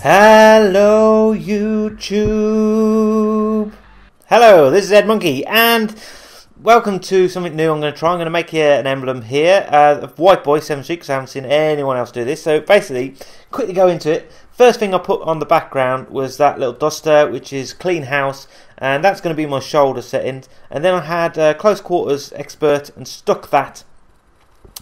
Hello YouTube! Hello, this is Edmonkey and welcome to something new I'm going to try. I'm going to make here an emblem here of whiteboy7thst because I haven't seen anyone else do this. So basically, quickly go into it. First thing I put on the background was that little duster, which is clean house, and that's going to be my shoulder settings. And then I had close quarters expert and stuck that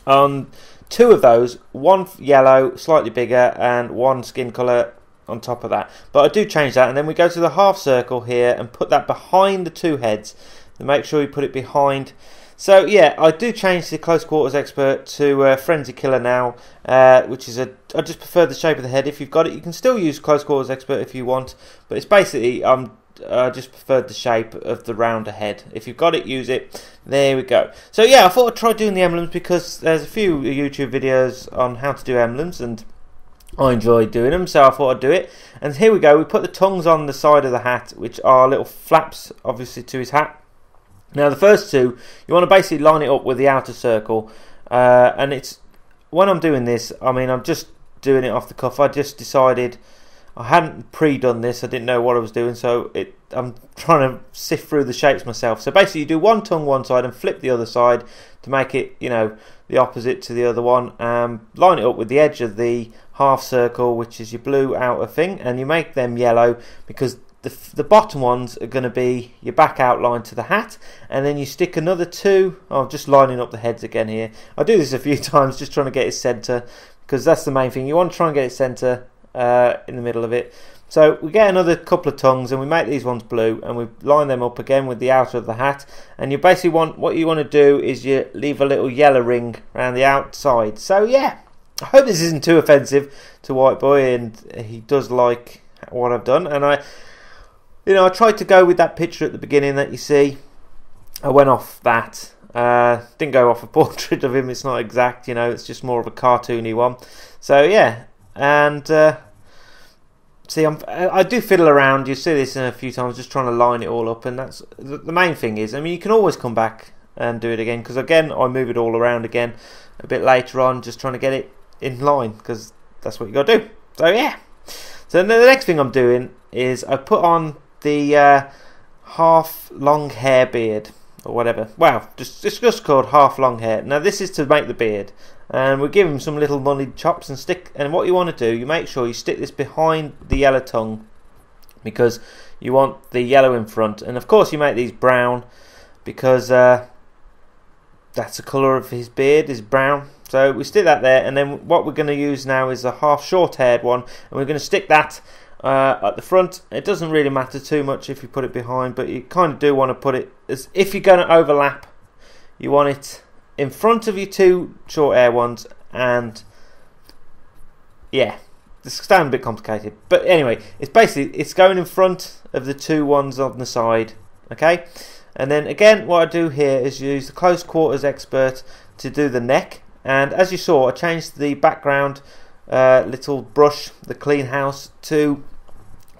on two of those, one yellow, slightly bigger, and one skin colour on top of that. But I do change that, and then we go to the half circle here and put that behind the two heads. And make sure you put it behind. So yeah, I do change the close quarters expert to frenzy killer now, which is I just prefer the shape of the head. If you've got it, you can still use close quarters expert if you want, but it's basically I just preferred the shape of the rounder head. If you've got it, use it. There we go. So yeah, I thought I'd try doing the emblems because there's a few YouTube videos on how to do emblems and I enjoy doing them, so I thought I'd do it. And here we go. We put the tongues on the side of the hat, which are little flaps obviously to his hat. Now the first two, you want to basically line it up with the outer circle, and it's when I'm doing this, I mean I'm just doing it off the cuff. I just decided I hadn't pre-done this, I didn't know what I was doing, so I'm trying to sift through the shapes myself. So basically you do one tongue one side and flip the other side to make it, you know, the opposite to the other one. Line it up with the edge of the half circle, which is your blue outer thing, and you make them yellow because the bottom ones are going to be your back outline to the hat, and then you stick another two. I'm just lining up the heads again here. I do this a few times just trying to get it centre, because that's the main thing. You want to try and get it centre in the middle of it. So we get another couple of tongues and we make these ones blue and we line them up again with the outer of the hat, and you basically what you want to do is you leave a little yellow ring around the outside. So yeah, I hope this isn't too offensive to White Boy, and he does like what I've done. And I tried to go with that picture at the beginning that you see. I went off that. Didn't go off a portrait of him. It's not exact, you know. It's just more of a cartoony one. So yeah, and see, I do fiddle around. You see this in a few times, just trying to line it all up. And that's the main thing is, I mean, you can always come back and do it again, because again, I move it all around again a bit later on, just trying to get it in line, because that's what you got to do. So yeah. So the next thing I'm doing is I put on the half long hair beard or whatever. Well, just called half long hair. Now this is to make the beard, and we give him some little money chops and stick. And what you want to do, you make sure you stick this behind the yellow tongue, because you want the yellow in front. And of course you make these brown, because that's the colour of his beard is brown. So we stick that there, and then what we're going to use now is a half short haired one, and we're going to stick that at the front. It doesn't really matter too much if you put it behind, but you kind of do want to put it, as if you're going to overlap, you want it in front of your two short hair ones. And yeah, this is sounding a bit complicated, but anyway, it's going in front of the two ones on the side, okay? And then again, what I do here is use the close quarters expert to do the neck. And as you saw, I changed the background little brush, the clean house, to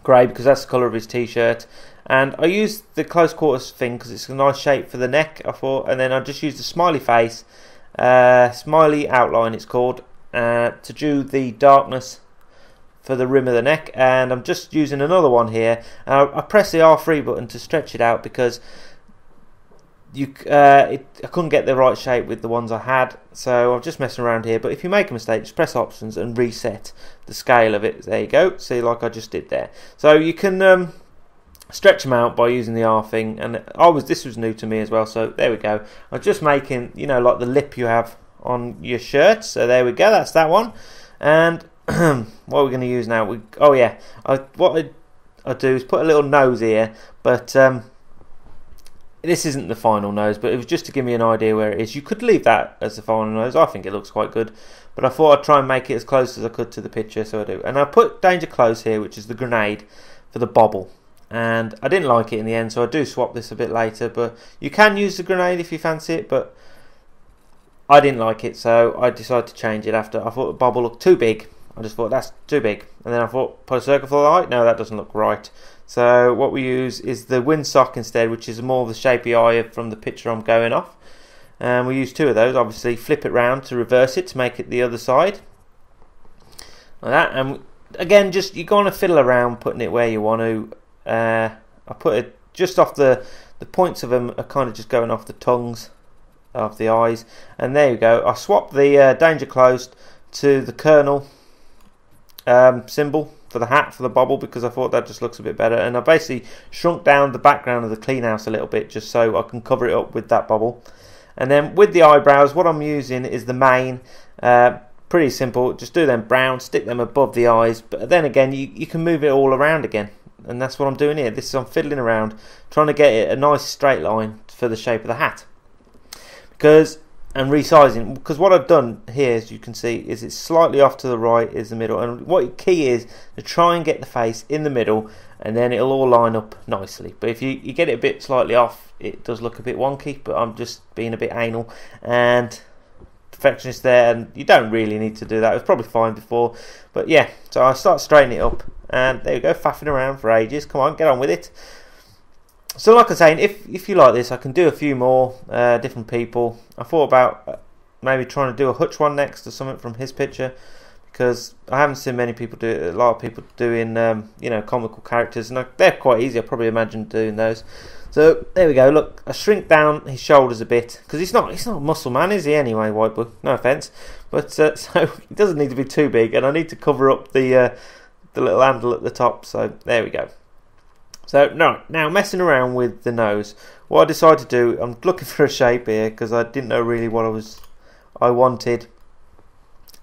grey, because that's the colour of his t-shirt. And I used the close quarters thing because it's a nice shape for the neck, I thought. And then I just used the smiley face, smiley outline it's called, to do the darkness for the rim of the neck. And I'm just using another one here, and I press the R3 button to stretch it out, because I couldn't get the right shape with the ones I had, so I'm just messing around here. But if you make a mistake, just press options and reset the scale of it. There you go, see, like I just did there. So you can stretch them out by using the R thing, and this was new to me as well, so there we go. I'm just making, you know, like the lip you have on your shirt. So there we go, that's that one. And what are we going to use now? What I do is put a little nose here, but this isn't the final nose, but it was just to give me an idea where it is. You could leave that as the final nose. I think it looks quite good, but I thought I'd try and make it as close as I could to the picture, so I do. And I put danger close here, which is the grenade for the bobble. And I didn't like it in the end, so I do swap this a bit later. But you can use the grenade if you fancy it, but I didn't like it, so I decided to change it after. I thought the bobble looked too big. I just thought that's too big. And then I thought, put a circle for the light. No, that doesn't look right. So what we use is the windsock instead, which is more of the shapy eye from the picture I'm going off. And we use two of those, obviously. Flip it round to reverse it to make it the other side. Like that. And again, just you're going to fiddle around putting it where you want to. I put it just off the points of them are kind of just going off the tongues of the eyes, and there you go. I swapped the danger closed to the kernel symbol for the hat, for the bobble, because I thought that just looks a bit better, and I basically shrunk down the background of the clean house a little bit just so I can cover it up with that bobble. And then with the eyebrows, what I'm using is the mane. Pretty simple, just do them brown, stick them above the eyes, but then again you can move it all around again, and that's what I'm doing here. This is, I'm fiddling around trying to get it a nice straight line for the shape of the hat, and resizing, because what I've done here, as you can see, is it's slightly off to the right is the middle, and what key is to try and get the face in the middle, and then it'll all line up nicely. But if you get it a bit slightly off, it does look a bit wonky, but I'm just being a bit anal and perfectionist there, and you don't really need to do that. It was probably fine before, but yeah, so I start straightening it up, and there you go, faffing around for ages. Come on, get on with it. So like I was saying, if you like this, I can do a few more different people. I thought about maybe trying to do a Hutch one next, or something from his picture, because I haven't seen many people do it. A lot of people doing you know, comical characters, and they're quite easy. I probably imagine doing those. So there we go. Look, I shrink down his shoulders a bit, because he's not a muscle man, is he? Anyway, Whiteboy. No offense, but so he doesn't need to be too big, and I need to cover up the little handle at the top. So there we go. So now messing around with the nose, what I decided to do, I'm looking for a shape here because I didn't know really what I wanted,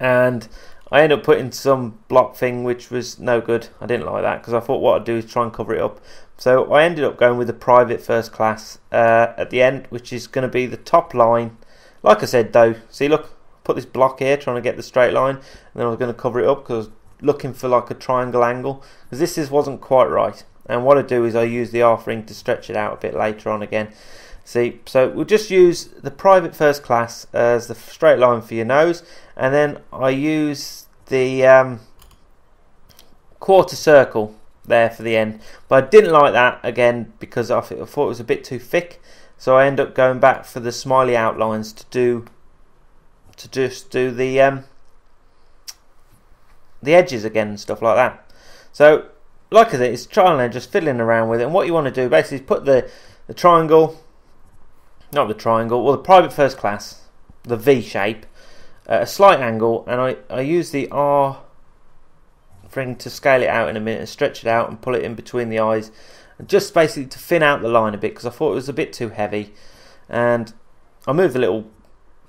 and I ended up putting some block thing which was no good. I didn't like that because I thought what I'd do is try and cover it up. So I ended up going with the private first class at the end, which is going to be the top line. Like I said though, see, look, put this block here trying to get the straight line, and then I was going to cover it up because I was looking for like a triangle angle, because this wasn't quite right. And what I do is I use the half ring to stretch it out a bit later on again. See, so we'll just use the private first class as the straight line for your nose, and then I use the quarter circle there for the end. But I didn't like that again because I thought it was a bit too thick, so I end up going back for the smiley outlines to just do the edges again and stuff like that. So like I said, it's trial and just fiddling around with it, and what you want to do basically is put the triangle, not the triangle, well the private first class, the V shape, at a slight angle, and I use the R ring to scale it out in a minute and stretch it out and pull it in between the eyes, and just basically to thin out the line a bit because I thought it was a bit too heavy. And I move the little,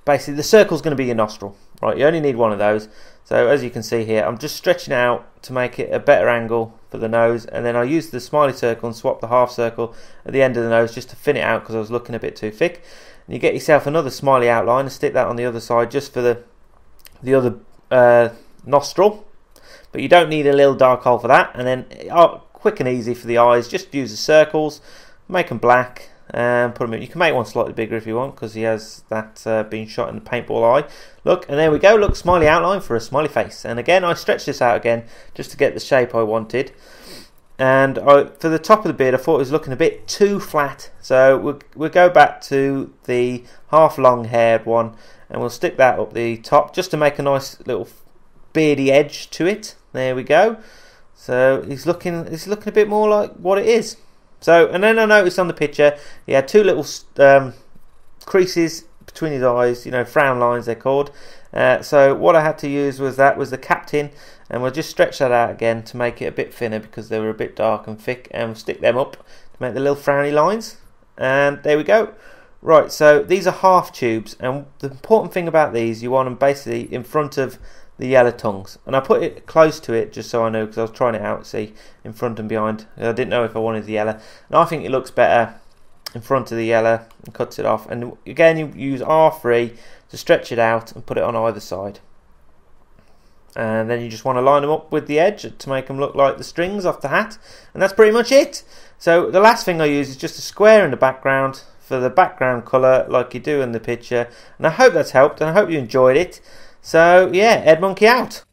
basically the circle's going to be your nostril, right? You only need one of those. So as you can see here, I'm just stretching out to make it a better angle for the nose, and then I use the smiley circle and swap the half circle at the end of the nose just to thin it out because I was looking a bit too thick. And you get yourself another smiley outline and stick that on the other side just for the other nostril, but you don't need a little dark hole for that. And then quick and easy for the eyes, just use the circles, make them black, and put them in. You can make one slightly bigger if you want, because he has that being shot in the paintball eye. Look, and there we go. Look, smiley outline for a smiley face. And again, I stretched this out again just to get the shape I wanted. And for the top of the beard, I thought it was looking a bit too flat, so we'll go back to the half long haired one, and we'll stick that up the top just to make a nice little beardy edge to it. There we go. So he's looking a bit more like what it is. So, and then I noticed on the picture he had two little creases between his eyes, you know, frown lines they're called. So what I had to use was the captain, and we'll just stretch that out again to make it a bit thinner because they were a bit dark and thick, and we'll stick them up to make the little frowny lines. And there we go. Right, so these are half tubes, and the important thing about these, you want them basically in front of the yellow tongues, and I put it close to it just so I know, because I was trying it out, see, in front and behind. I didn't know if I wanted the yellow, and I think it looks better in front of the yellow and cuts it off. And again, you use R3 to stretch it out and put it on either side, and then you just want to line them up with the edge to make them look like the strings off the hat, and that's pretty much it. So the last thing I use is just a square in the background for the background colour like you do in the picture, and I hope that's helped, and I hope you enjoyed it. So yeah, Edmonkey out.